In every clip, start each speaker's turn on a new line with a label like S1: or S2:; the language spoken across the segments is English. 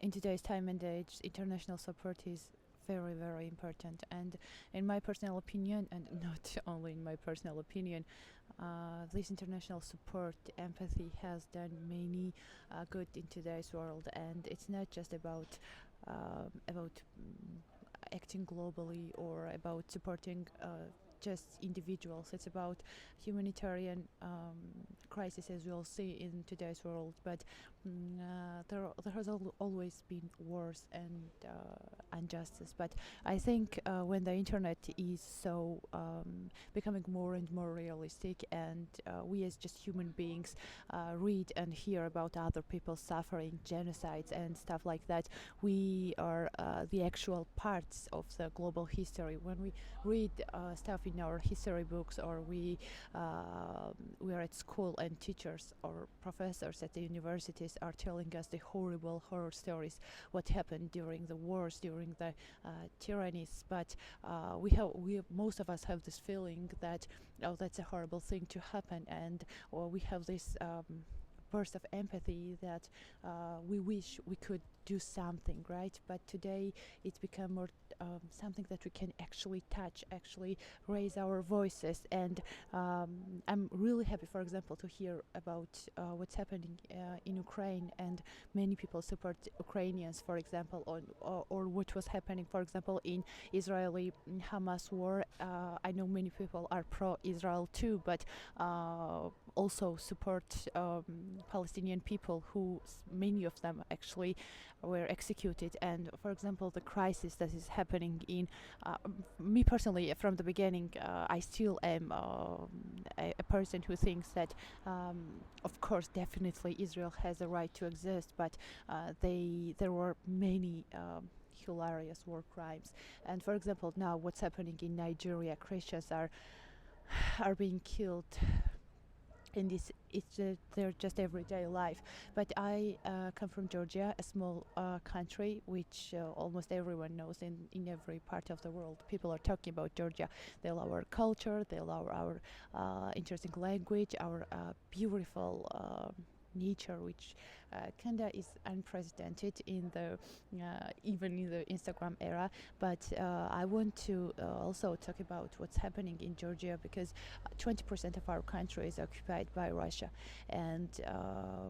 S1: in today's time and age, international support is very, very important. And in my personal opinion, and not only in my personal opinion, this international support, empathy has done many good in today's world. And it's not just about acting globally or about supporting just individuals. It's about humanitarian crisis, as we'll see in today's world. But there has always been wars and injustice. But I think when the internet is so becoming more and more realistic, and we as just human beings read and hear about other people suffering, genocides and stuff like that, we are the actual parts of the global history. When we read stuff in our history books, or we are at school and teachers or professors at the universities are telling us the horrible horror stories, what happened during the wars, during the tyrannies. But most of us have this feeling that, oh, that's a horrible thing to happen, and or we have this burst of empathy that we wish we could do something, right? But today it's become more something that we can actually touch, actually raise our voices. And I'm really happy, for example, to hear about what's happening in Ukraine, and many people support Ukrainians, for example, or what was happening, for example, in Israeli Hamas war. I know many people are pro-Israel too, but also support Palestinian people who many of them actually were executed. And for example, the crisis that is happening in me personally, from the beginning, I still am a person who thinks that of course definitely Israel has a right to exist, but there were many hilarious war crimes. And for example, now what's happening in Nigeria, Christians are being killed in this. It's their just everyday life. But I come from Georgia, a small country which almost everyone knows in every part of the world. People are talking about Georgia. They love our culture, they love our interesting language, our beautiful nature, which kinda is unprecedented in the even in the Instagram era. But I want to also talk about what's happening in Georgia, because 20% of our country is occupied by Russia, and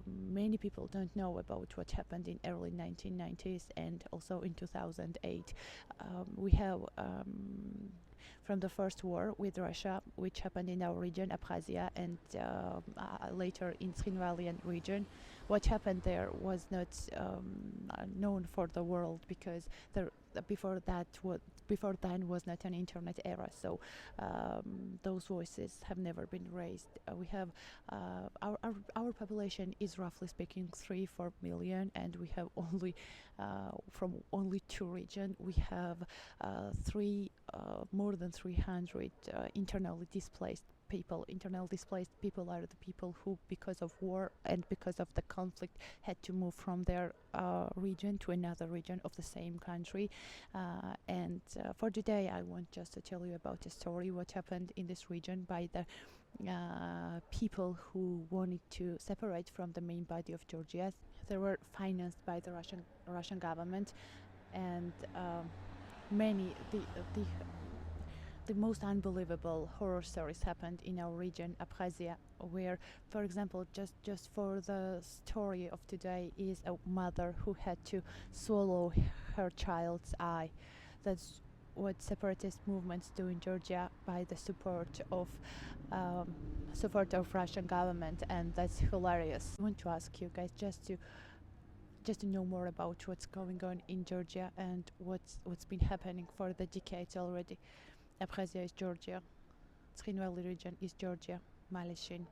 S1: many people don't know about what happened in early 1990s and also in 2008. We have from the first war with Russia, which happened in our region, Abkhazia, and later in Trinvalian region. What happened there was not known for the world, because before then was not an internet era, so those voices have never been raised. We have our population is roughly speaking 3-4 million, and we have only from only two regions we have more than 300 internally displaced people. Internally displaced people are the people who, because of war and because of the conflict, had to move from their region to another region of the same country. And for today, I want just to tell you about a story, what happened in this region by the people who wanted to separate from the main body of Georgia. They were financed by the Russian government, and many the most unbelievable horror stories happened in our region, Abkhazia, where, for example, just for the story of today, is a mother who had to swallow her child's eye. That's what separatist movements do in Georgia by the support of Russian government, and that's hilarious. I want to ask you guys just to know more about what's going on in Georgia and what's been happening for the decades already. Abkhazia is Georgia, Trinvali region is Georgia, Maleshin.